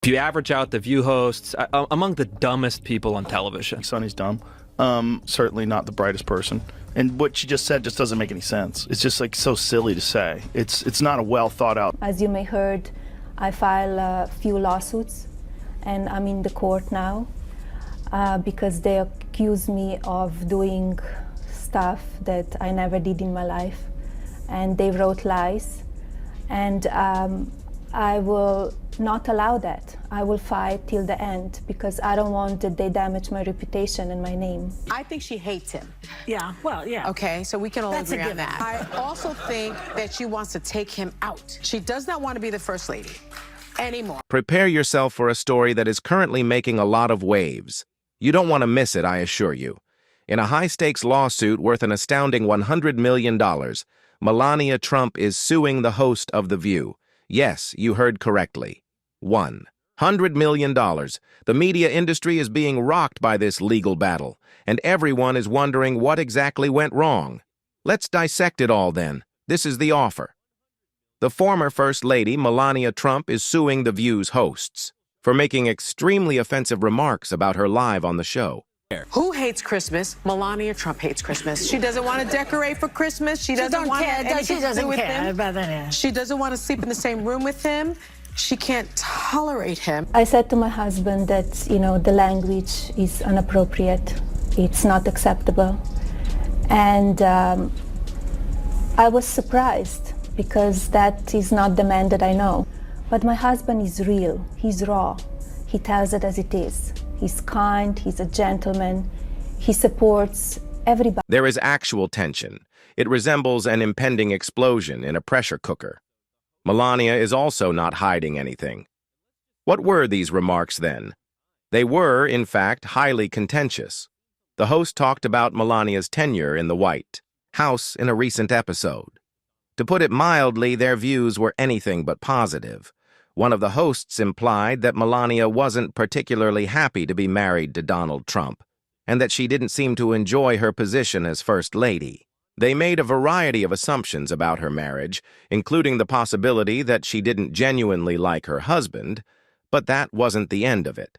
If you average out the View hosts, among the dumbest people on television. Sonny's dumb. Certainly not the brightest person. And what she just said just doesn't make any sense. It's just like so silly to say. It's not a well thought out. As you may heard, I filed a few lawsuits and I'm in the court now because they accuse me of doing stuff that I never did in my life. And they wrote lies. And I will not allow that. I will fight till the end because I don't want that they damage my reputation and my name. I think she hates him. Yeah, well, yeah. Okay, so we can all That's agree a on that. I also think that she wants to take him out. She does not want to be the first lady anymore. Prepare yourself for a story that is currently making a lot of waves. You don't want to miss it, I assure you. In a high-stakes lawsuit worth an astounding $100 million, Melania Trump is suing the host of The View. Yes, you heard correctly. $100 million. The media industry is being rocked by this legal battle, and everyone is wondering what exactly went wrong. Let's dissect it all then. This is the offer. The former First Lady, Melania Trump, is suing The View's hosts for making extremely offensive remarks about her live on the show. Who hates Christmas? Melania Trump hates Christmas. She doesn't want to decorate for Christmas. She doesn't want anything to do with him. She doesn't want to sleep in the same room with him. She can't tolerate him. I said to my husband that, you know, the language is inappropriate. It's not acceptable. And I was surprised because that is not the man that I know. But my husband is real. He's raw. He tells it as it is. He's kind. He's a gentleman. He supports everybody. There is actual tension. It resembles an impending explosion in a pressure cooker. Melania is also not hiding anything. What were these remarks then? They were, in fact, highly contentious. The host talked about Melania's tenure in the White House in a recent episode. To put it mildly, their views were anything but positive. One of the hosts implied that Melania wasn't particularly happy to be married to Donald Trump, and that she didn't seem to enjoy her position as First Lady. They made a variety of assumptions about her marriage, including the possibility that she didn't genuinely like her husband, but that wasn't the end of it.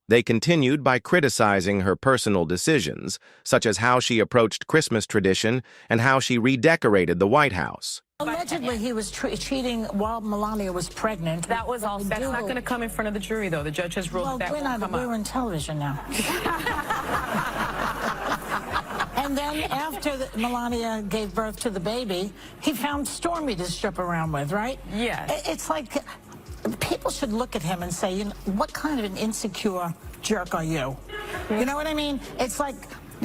They continued by criticizing her personal decisions, such as how she approached Christmas tradition and how she redecorated the White House. Allegedly, he was cheating while Melania was pregnant. That's not going to come in front of the jury, though. The judge has ruled that won't come up. We're on television now. And then after Melania gave birth to the baby, he found Stormy to strip around with, right? Yes. It's like people should look at him and say, you know, what kind of an insecure jerk are you? You know what I mean? It's like,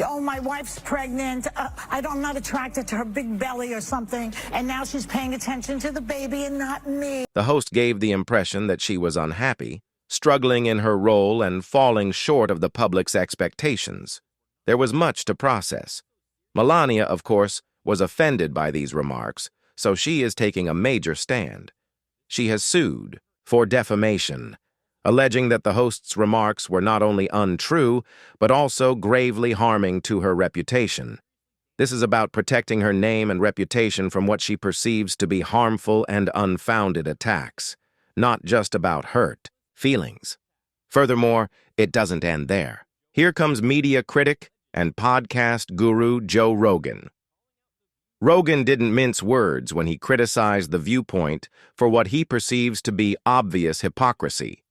oh, my wife's pregnant. I'm not attracted to her big belly or something. And now she's paying attention to the baby and not me. The host gave the impression that she was unhappy, struggling in her role and falling short of the public's expectations. There was much to process. Melania, of course, was offended by these remarks, so she is taking a major stand. She has sued for defamation, alleging that the host's remarks were not only untrue, but also gravely harming to her reputation. This is about protecting her name and reputation from what she perceives to be harmful and unfounded attacks, not just about hurt feelings. Furthermore, it doesn't end there. Here comes media critic and podcast guru Joe Rogan. Rogan didn't mince words when he criticized the viewpoint for what he perceives to be obvious hypocrisy.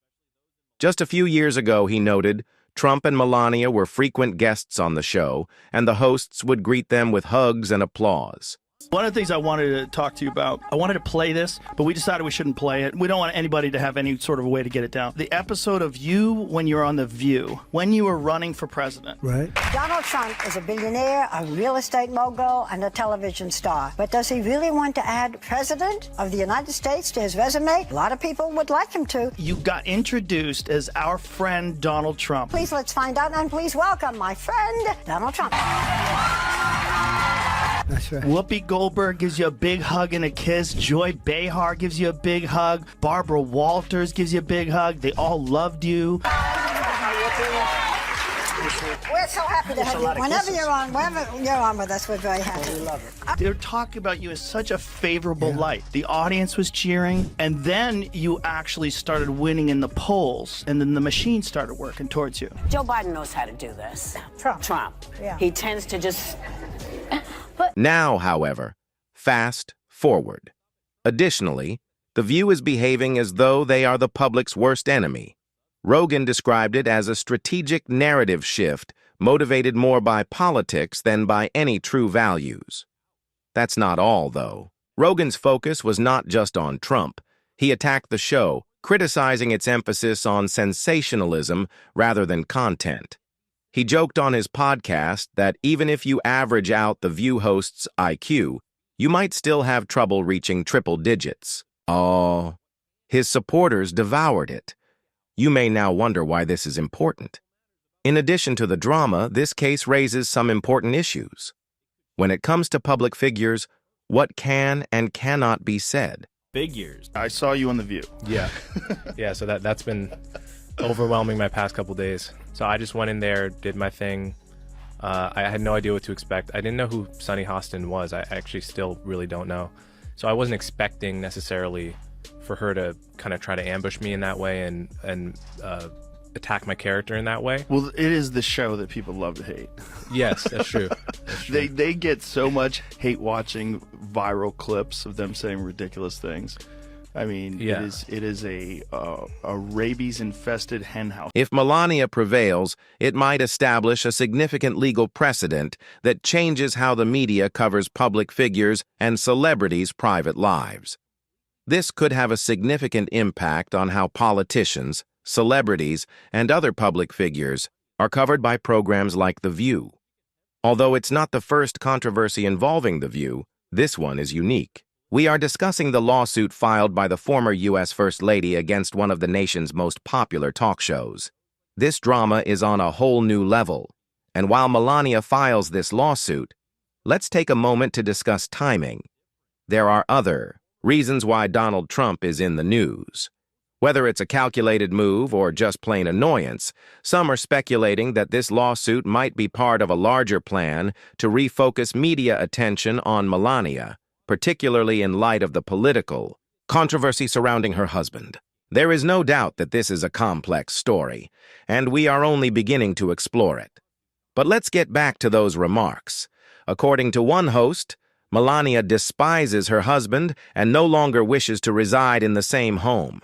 Just a few years ago, he noted, Trump and Melania were frequent guests on the show, and the hosts would greet them with hugs and applause. One of the things I wanted to talk to you about, I wanted to play this, but we decided we shouldn't play it. We don't want anybody to have any sort of a way to get it down. The episode of you when you're on The View, when you were running for president. Right. Donald Trump is a billionaire, a real estate mogul, and a television star. But does he really want to add President of the United States to his resume? A lot of people would like him to. You got introduced as our friend Donald Trump. Please, let's find out, and please welcome my friend, Donald Trump. That's right. Whoopi Goldberg gives you a big hug and a kiss. Joy Behar gives you a big hug. Barbara Walters gives you a big hug. They all loved you. We're so happy to have you. Whenever you're on with us, we're very happy. We love it. They're talking about you in such a favorable light. The audience was cheering, and then you actually started winning in the polls, and then the machine started working towards you. Joe Biden knows how to do this. Trump. Yeah. He tends to just... Now, however, fast forward. Additionally, The View is behaving as though they are the public's worst enemy. Rogan described it as a strategic narrative shift motivated more by politics than by any true values. That's not all, though. Rogan's focus was not just on Trump. He attacked the show, criticizing its emphasis on sensationalism rather than content. He joked on his podcast that even if you average out The View host's IQ, you might still have trouble reaching triple digits. Oh, his supporters devoured it. You may now wonder why this is important. In addition to the drama, this case raises some important issues. When it comes to public figures, what can and cannot be said? Figures. I saw you on The View. Yeah. Yeah, so that's been overwhelming my past couple days. So I just went in there, did my thing. I had no idea what to expect. I didn't know who Sunny Hostin was. I actually still really don't know. So I wasn't expecting necessarily for her to kind of try to ambush me in that way and attack my character in that way. Well, it is the show that people love to hate. Yes, that's true. That's true. They get so much hate watching viral clips of them saying ridiculous things. I mean, Yeah. it is a rabies-infested henhouse. If Melania prevails, it might establish a significant legal precedent that changes how the media covers public figures and celebrities' private lives. This could have a significant impact on how politicians, celebrities, and other public figures are covered by programs like The View. Although it's not the first controversy involving The View, this one is unique. We are discussing the lawsuit filed by the former U.S. First Lady against one of the nation's most popular talk shows. This drama is on a whole new level, and while Melania files this lawsuit, let's take a moment to discuss timing. There are other reasons why Donald Trump is in the news. Whether it's a calculated move or just plain annoyance, some are speculating that this lawsuit might be part of a larger plan to refocus media attention on Melania, particularly in light of the political controversy surrounding her husband. There is no doubt that this is a complex story, and we are only beginning to explore it. But let's get back to those remarks. According to one host, Melania despises her husband and no longer wishes to reside in the same home.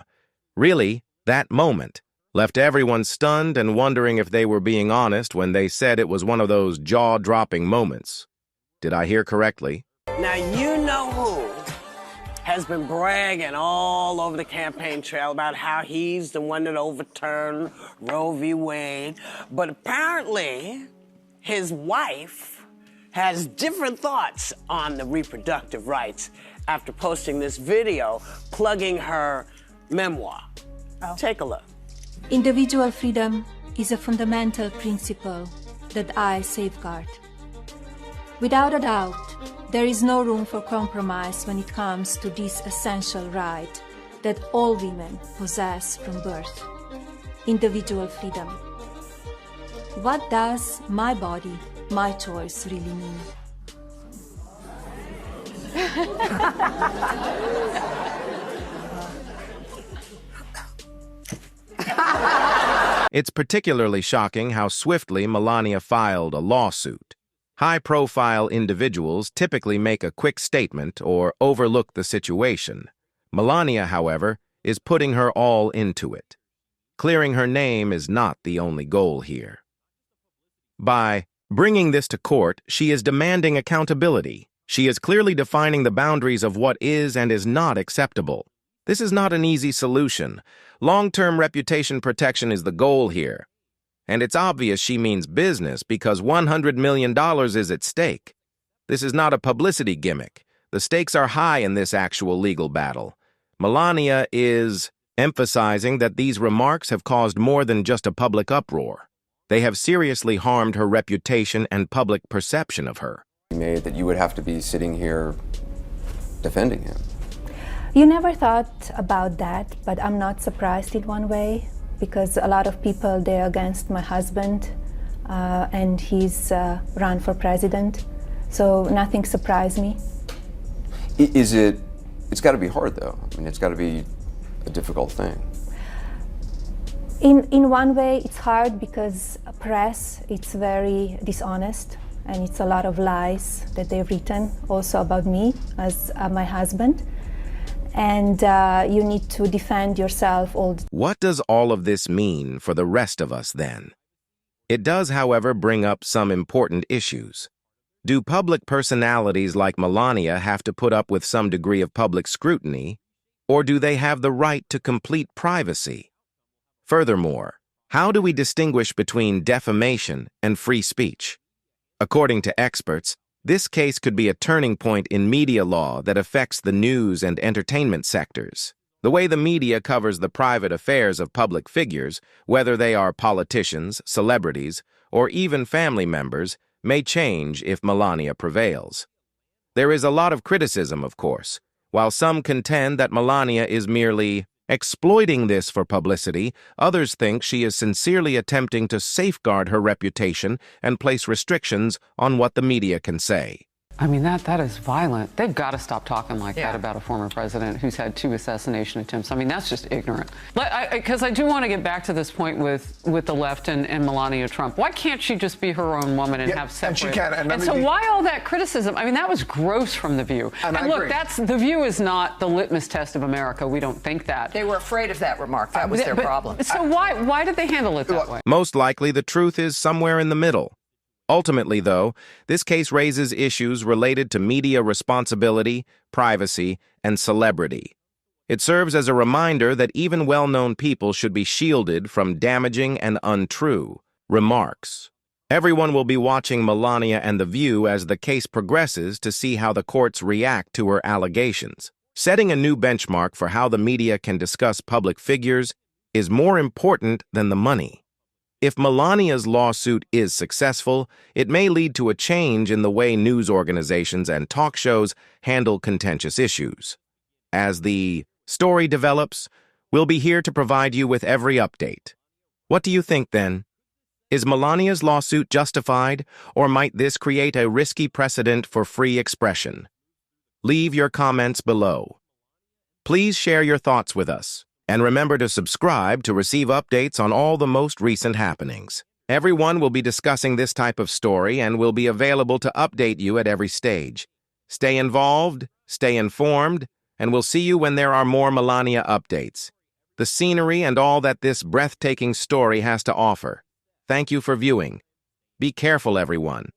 Really, that moment left everyone stunned and wondering if they were being honest when they said it was one of those jaw-dropping moments. Did I hear correctly? Now, you know who has been bragging all over the campaign trail about how he's the one that overturned Roe v. Wade. But apparently, his wife has different thoughts on the reproductive rights after posting this video plugging her memoir. Take a look. Individual freedom is a fundamental principle that I safeguard. Without a doubt, there is no room for compromise when it comes to this essential right that all women possess from birth: individual freedom. What does my body, my choice really mean? It's particularly shocking how swiftly Melania filed a lawsuit. High-profile individuals typically make a quick statement or overlook the situation. Melania, however, is putting her all into it. Clearing her name is not the only goal here. By bringing this to court, she is demanding accountability. She is clearly defining the boundaries of what is and is not acceptable. This is not an easy solution. Long-term reputation protection is the goal here. And it's obvious she means business because $100 million is at stake. This is not a publicity gimmick. The stakes are high in this actual legal battle. Melania is emphasizing that these remarks have caused more than just a public uproar. They have seriously harmed her reputation and public perception of her. Made that you would have to be sitting here defending him. You never thought about that, but I'm not surprised in one way, because a lot of people, they're against my husband, and he's run for president. So nothing surprised me. It's got to be hard though. I mean, it's got to be a difficult thing. In one way, it's hard because press, it's very dishonest, and it's a lot of lies that they've written also about me as my husband. And you need to defend yourself all the time. What does all of this mean for the rest of us then? It does, however, bring up some important issues. Do public personalities like Melania have to put up with some degree of public scrutiny, or do they have the right to complete privacy? Furthermore, how do we distinguish between defamation and free speech? According to experts, this case could be a turning point in media law that affects the news and entertainment sectors. The way the media covers the private affairs of public figures, whether they are politicians, celebrities, or even family members, may change if Melania prevails. There is a lot of criticism, of course. While some contend that Melania is merely exploiting this for publicity, others think she is sincerely attempting to safeguard her reputation and place restrictions on what the media can say. I mean, that is violent. They've got to stop talking like that about a former president who's had 2 assassination attempts. I mean, that's just ignorant. Because I do want to get back to this point with the left and Melania Trump. Why can't she just be her own woman and have separate? And she can. And so why all that criticism? I mean, that was gross from The View. And look, The View is not the litmus test of America. We don't think that. They were afraid of that remark. That was their problem. So why did they handle it that way? Most likely, the truth is somewhere in the middle. Ultimately, though, this case raises issues related to media responsibility, privacy, and celebrity. It serves as a reminder that even well-known people should be shielded from damaging and untrue remarks. Everyone will be watching Melania and The View as the case progresses to see how the courts react to her allegations. Setting a new benchmark for how the media can discuss public figures is more important than the money. If Melania's lawsuit is successful, it may lead to a change in the way news organizations and talk shows handle contentious issues. As the story develops, we'll be here to provide you with every update. What do you think, then? Is Melania's lawsuit justified, or might this create a risky precedent for free expression? Leave your comments below. Please share your thoughts with us. And remember to subscribe to receive updates on all the most recent happenings. Everyone will be discussing this type of story and will be available to update you at every stage. Stay involved, stay informed, and we'll see you when there are more Melania updates. The scenery and all that this breathtaking story has to offer. Thank you for viewing. Be careful, everyone.